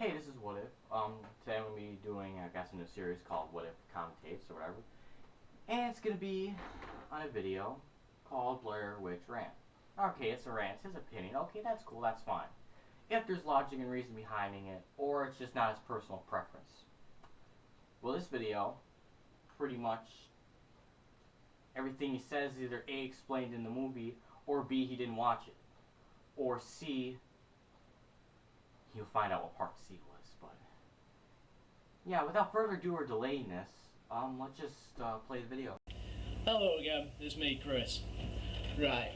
Hey, this is WhatiF. Today I'm going to be doing, I guess, a new series called WhatiF Commetaries or whatever. And it's going to be on a video called Blair Witch Rant. Okay, it's a rant, it's his opinion. Okay, that's cool, that's fine. If there's logic and reason behind it, or it's just not his personal preference. Well, this video, pretty much, everything he says is either A, explained in the movie, or B, he didn't watch it. Or C, you'll find out what part C was, but yeah, without further ado or delaying this, let's just play the video. Hello again, it's me, Chris. Right,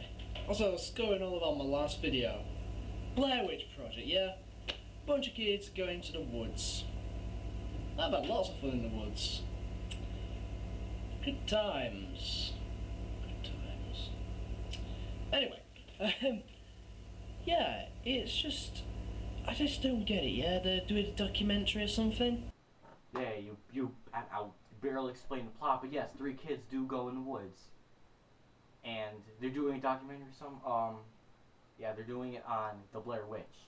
as I was going all about my last video, Blair Witch Project, yeah? Bunch of kids going to the woods. I've had lots of fun in the woods. Good times. Good times. Anyway, yeah, it's just, I just don't get it, yeah? They're doing a documentary or something? Yeah, I'll barely explain the plot, but yes, 3 kids do go in the woods. And they're doing a documentary yeah, they're doing it on the Blair Witch.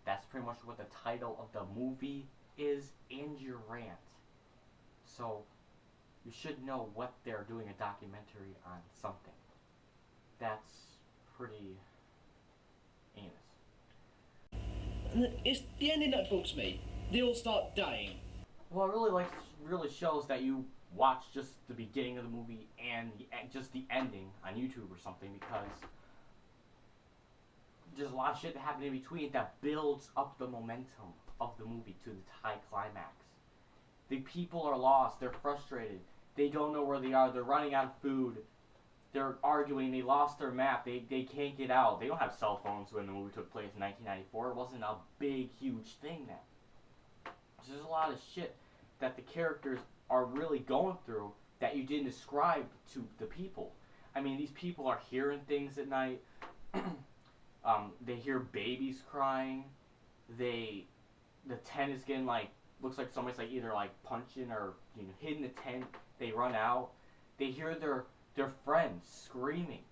That's pretty much what the title of the movie is and your rant. So, you should know what they're doing a documentary on something. That's pretty heinous. It's the ending that bugs me. They all start dying. Well, it really shows that you watch just the beginning of the movie and just the ending on YouTube or something, because there's a lot of shit that happened in between that builds up the momentum of the movie to the high climax. The people are lost, they're frustrated, they don't know where they are, they're running out of food, they're arguing, they lost their map, they can't get out. They don't have cell phones when the movie took place in 1994. It wasn't a big, huge thing then. So there's a lot of shit that the characters are really going through that you didn't describe to the people. I mean, these people are hearing things at night. They hear babies crying. The tent is getting looks like somebody's either punching or hitting the tent. They run out. They hear their friends screaming,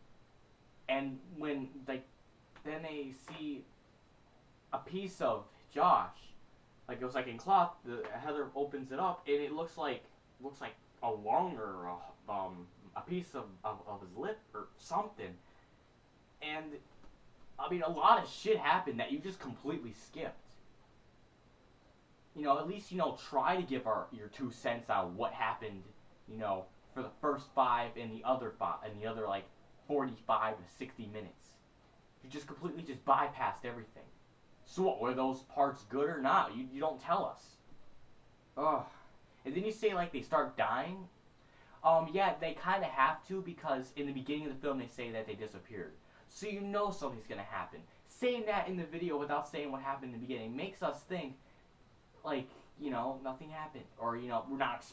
and when then they see a piece of Josh, it was in cloth. Heather opens it up, and it looks like a lung or a piece of his lip or something. And I mean, a lot of shit happened that you just completely skipped. At least try to give your 2 cents on what happened. For the first 5 and the other 45 to 60 minutes. You just completely bypassed everything. So what, were those parts good or not? You don't tell us. Ugh. And then you say they start dying. Yeah, they kind of have to, because in the beginning of the film they say that they disappeared. So something's gonna happen. Saying that in the video without saying what happened in the beginning makes us think nothing happened, or we're not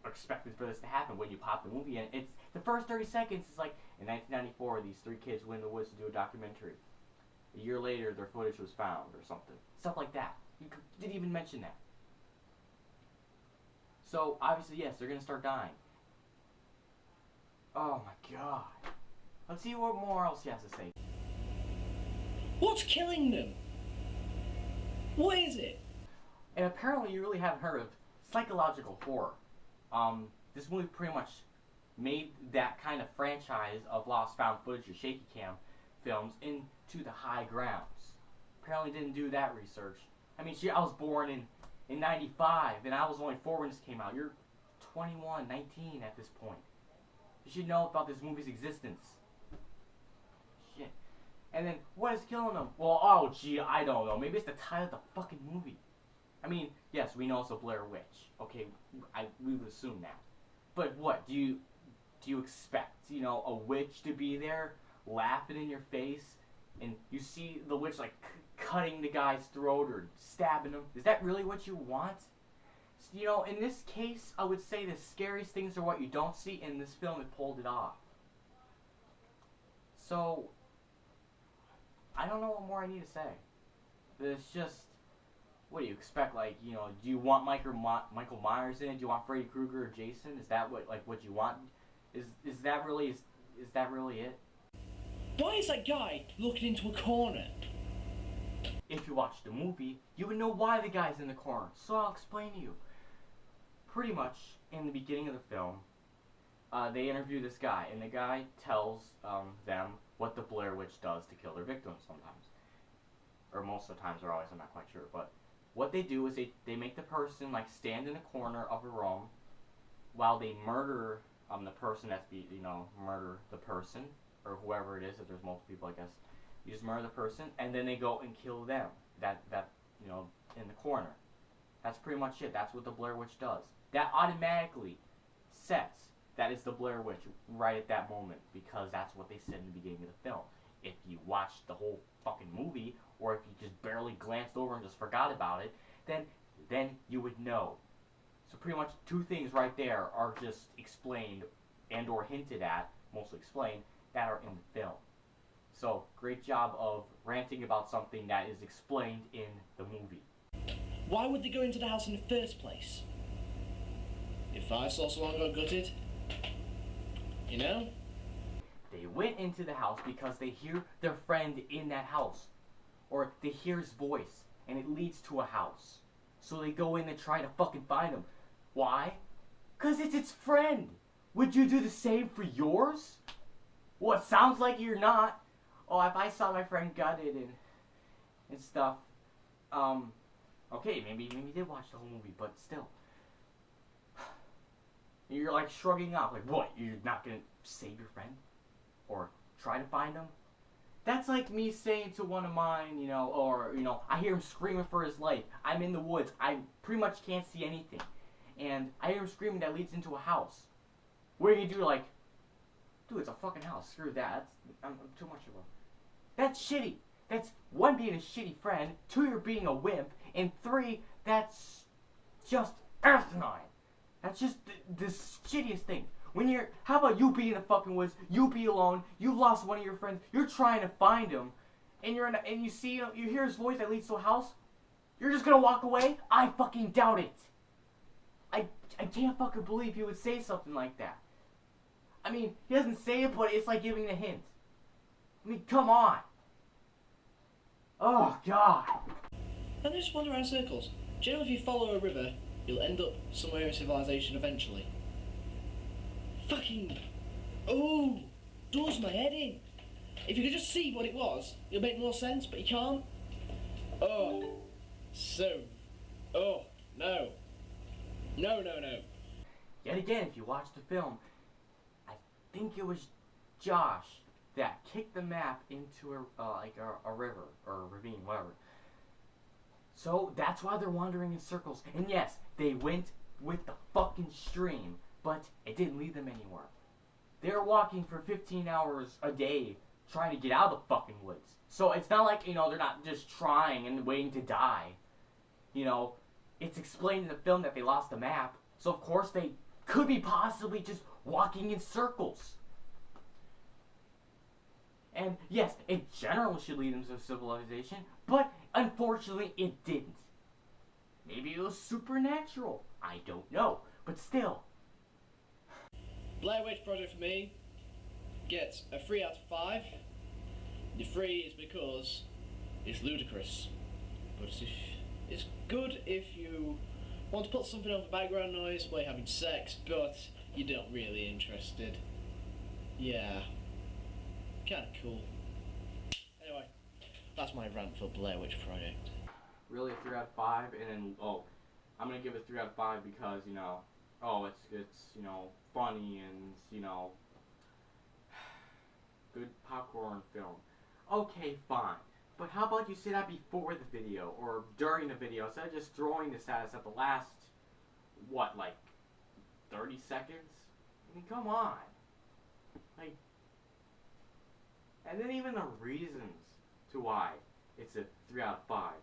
expecting for this to happen when you pop the movie in. It's the first 30 seconds is in 1994 these 3 kids went in the woods to do a documentary. A year later their footage was found or something. Stuff like that. You didn't even mention that. So obviously yes, they're gonna start dying. Oh my god. Let's see what more else he has to say. What's killing them? What is it? And apparently you really haven't heard of psychological horror. This movie pretty much made that kind of franchise of lost found footage or shaky cam films into the high grounds. Apparently didn't do that research. I mean, I was born in 95, and I was only 4 when this came out. You're 21, 19 at this point. You should know about this movie's existence. Shit. And then, what is killing them? Well, oh gee, I don't know. Maybe it's the title of the fucking movie. I mean, yes, we know it's a Blair Witch. Okay, we would assume that. But what, do you expect, a witch to be there, laughing in your face, and you see the witch, cutting the guy's throat or stabbing him? Is that really what you want? In this case, I would say the scariest things are what you don't see, and this film, it pulled it off. So, I don't know what more I need to say. It's just, what do you expect? Do you want Michael Myers in it? Do you want Freddy Krueger or Jason? Is that what you want? Is that really it? Why is that guy looking into a corner? if you watch the movie, you would know why the guy's in the corner. So I'll explain to you. Pretty much, in the beginning of the film, they interview this guy, and the guy tells them what the Blair Witch does to kill their victims sometimes. Or most of the times, or always, I'm not quite sure. But what they do is they make the person like stand in a corner of a room while they murder the person murder the person, or whoever it is, if there's multiple people, I guess. You just murder the person, and then they go and kill them, that in the corner. That's pretty much it. That's what the Blair Witch does. That automatically sets that is the Blair Witch right at that moment, because that's what they said in the beginning of the film. If you watched the whole fucking movie, or if you just barely glanced over and just forgot about it, then you would know. So pretty much two things right there are just explained and or hinted at, mostly explained, that are in the film. So great job of ranting about something that is explained in the movie. Why would they go into the house in the first place? If I saw someone got gutted, you know? They went into the house because they hear their friend in that house. Or they hear his voice, and it leads to a house. So they go in and try to fucking find him. Why? Because it's its friend. Would you do the same for yours? Well, it sounds like you're not. Oh, if I saw my friend gutted and stuff. Okay, maybe you did watch the whole movie, but still. You're like shrugging off, like, what? You're not gonna save your friend? Or try to find him? That's like me saying to one of mine, I hear him screaming for his life. I'm in the woods. I pretty much can't see anything. And I hear him screaming that leads into a house. What are you gonna do? Like, dude, it's a fucking house. Screw that. I'm too much of a... That's shitty. That's, one, being a shitty friend. Two, you're being a wimp. And three, that's just asinine. That's just the shittiest thing. How about you be in the fucking woods, you be alone, you lost one of your friends, you're trying to find him, and you see him, you hear his voice that leads to a house, you're just gonna walk away? I fucking doubt it. I can't fucking believe he would say something like that. I mean, he doesn't say it, but it's like giving a hint. I mean, come on. Oh, God. And they just wander around circles. Do you know if you follow a river, you'll end up somewhere in civilization eventually? Fucking... Oh! Does my head in! If you could just see what it was, it'll make more sense, but you can't. Oh. So. Oh. No. No. Yet again, if you watch the film, I think it was Josh that kicked the map into a river, or a ravine, whatever. So, that's why they're wandering in circles. And yes, they went with the fucking stream, but it didn't lead them anywhere. They're walking for 15 hours a day trying to get out of the fucking woods. So it's not like, they're not just trying and waiting to die. It's explained in the film that they lost the map. So of course they could be possibly just walking in circles. And yes, it generally should lead them to civilization, but unfortunately it didn't. Maybe it was supernatural. I don't know. But still. Blair Witch Project for me gets a 3 out of 5. The 3 is because it's ludicrous. But it's good if you want to put something on for background noise while you're having sex, but you're not really interested. Yeah. Kinda cool. Anyway, that's my rant for Blair Witch Project. Really a 3 out of 5, and then, I'm gonna give it 3 out of 5 because, it's funny and, good popcorn film. Okay, fine. But how about you say that before the video, or during the video, instead of just throwing this at us at the last, 30 seconds? I mean, come on. And then even the reasons to why it's a 3 out of 5.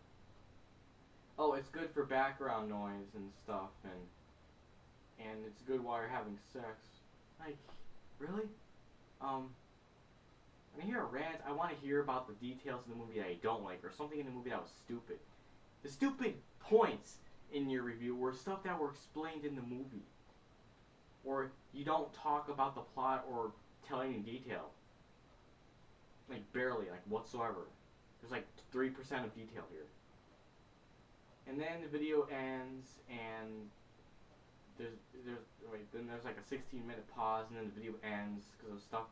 Oh, it's good for background noise and stuff, and it's good while you're having sex. Really? When I hear a rant, I want to hear about the details in the movie that I don't like, or something in the movie that was stupid. The stupid points in your review were stuff that were explained in the movie. Or you don't talk about the plot or tell any detail. Barely, whatsoever. There's like 3% of detail here. And then the video ends, and then there's like a 16-minute pause, and then the video ends because of stuff.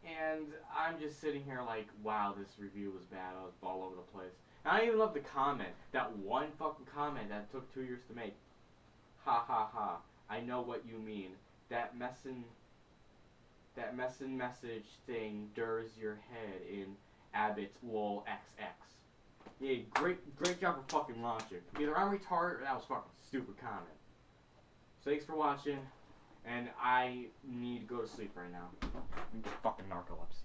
And I'm just sitting here like, wow, this review was bad. I was all over the place. And I even love the comment. That one fucking comment that took 2 years to make. Ha ha ha. I know what you mean. That messin' message thing durs your head in Abbott's lol XX. Yeah, great job of fucking launching. Either I'm retarded or that was fucking stupid comment. So thanks for watching, and I need to go to sleep right now. Fucking narcolepsy.